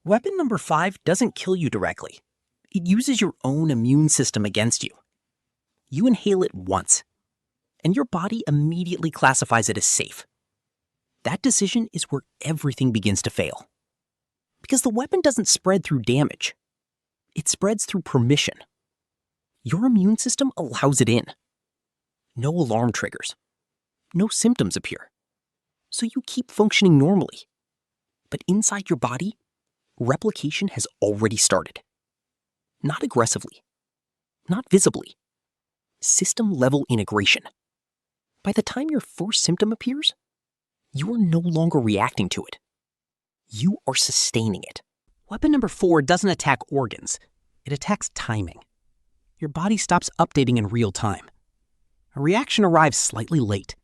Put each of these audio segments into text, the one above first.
Weapon number 5 doesn't kill you directly. It uses your own immune system against you. You inhale it once, and your body immediately classifies it as safe. That decision is where everything begins to fail. Because the weapon doesn't spread through damage. It spreads through permission. Your immune system allows it in. No alarm triggers. No symptoms appear. So you keep functioning normally. But inside your body, replication has already started. Not aggressively. Not visibly. System-level integration. By the time your first symptom appears, you are no longer reacting to it. You are sustaining it. Weapon number 4 doesn't attack organs. It attacks timing. Your body stops updating in real time. A reaction arrives slightly late.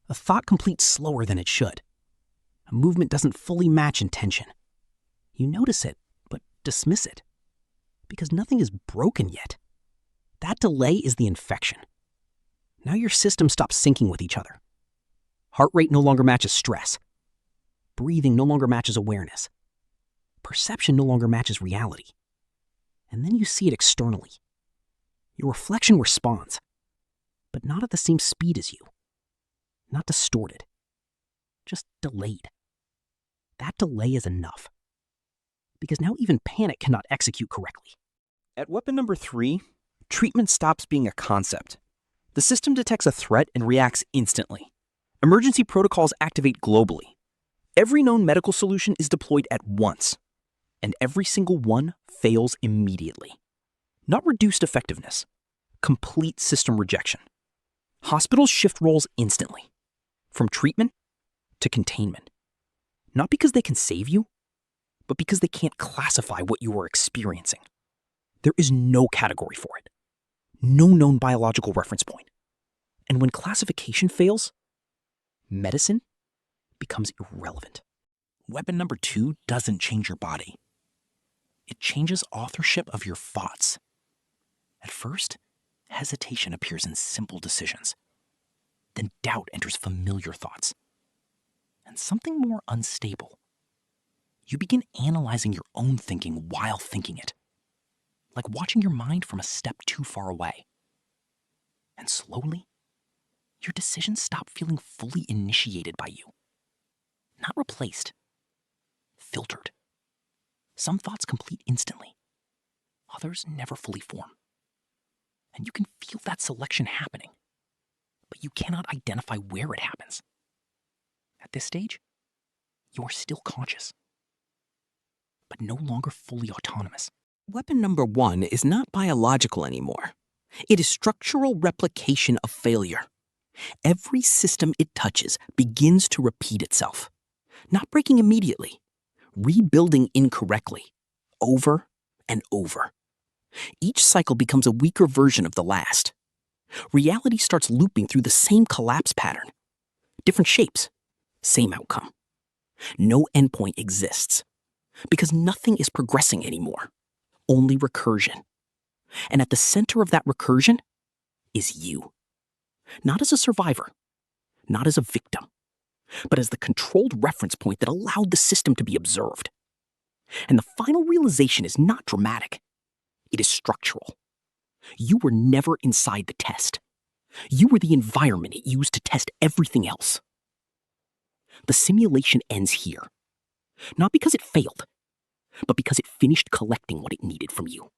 A thought completes slower than it should. A movement doesn't fully match intention. You notice it, but dismiss it. Because nothing is broken yet. That delay is the infection. Now your system stops syncing with each other. Heart rate no longer matches stress. Breathing no longer matches awareness. Perception no longer matches reality. And then you see it externally. Your reflection responds, but not at the same speed as you. Not distorted. Just delayed. That delay is enough. Because now even panic cannot execute correctly. At weapon number 3, treatment stops being a concept. The system detects a threat and reacts instantly. Emergency protocols activate globally. Every known medical solution is deployed at once, and every single one fails immediately. Not reduced effectiveness, complete system rejection. Hospitals shift roles instantly, from treatment to containment. Not because they can save you, but because they can't classify what you are experiencing. There is no category for it, no known biological reference point. And when classification fails, medicine becomes irrelevant. Weapon number 2 doesn't change your body. It changes authorship of your thoughts. At first, hesitation appears in simple decisions. Then doubt enters familiar thoughts. And something more unstable. You begin analyzing your own thinking while thinking it. Like watching your mind from a step too far away. And slowly, your decisions stop feeling fully initiated by you. Not replaced. Filtered. Some thoughts complete instantly. Others never fully form. And you can feel that selection happening. But you cannot identify where it happens. At this stage, you are still conscious. But no longer fully autonomous. Weapon number 1 is not biological anymore. It is structural replication of failure. Every system it touches begins to repeat itself. Not breaking immediately, rebuilding incorrectly, over and over. Each cycle becomes a weaker version of the last. Reality starts looping through the same collapse pattern. Different shapes, same outcome. No endpoint exists. Because nothing is progressing anymore. Only recursion. And at the center of that recursion is you. Not as a survivor, not as a victim, but as the controlled reference point that allowed the system to be observed. And the final realization is not dramatic. It is structural. You were never inside the test. You were the environment it used to test everything else. The simulation ends here. Not because it failed, but because it finished collecting what it needed from you.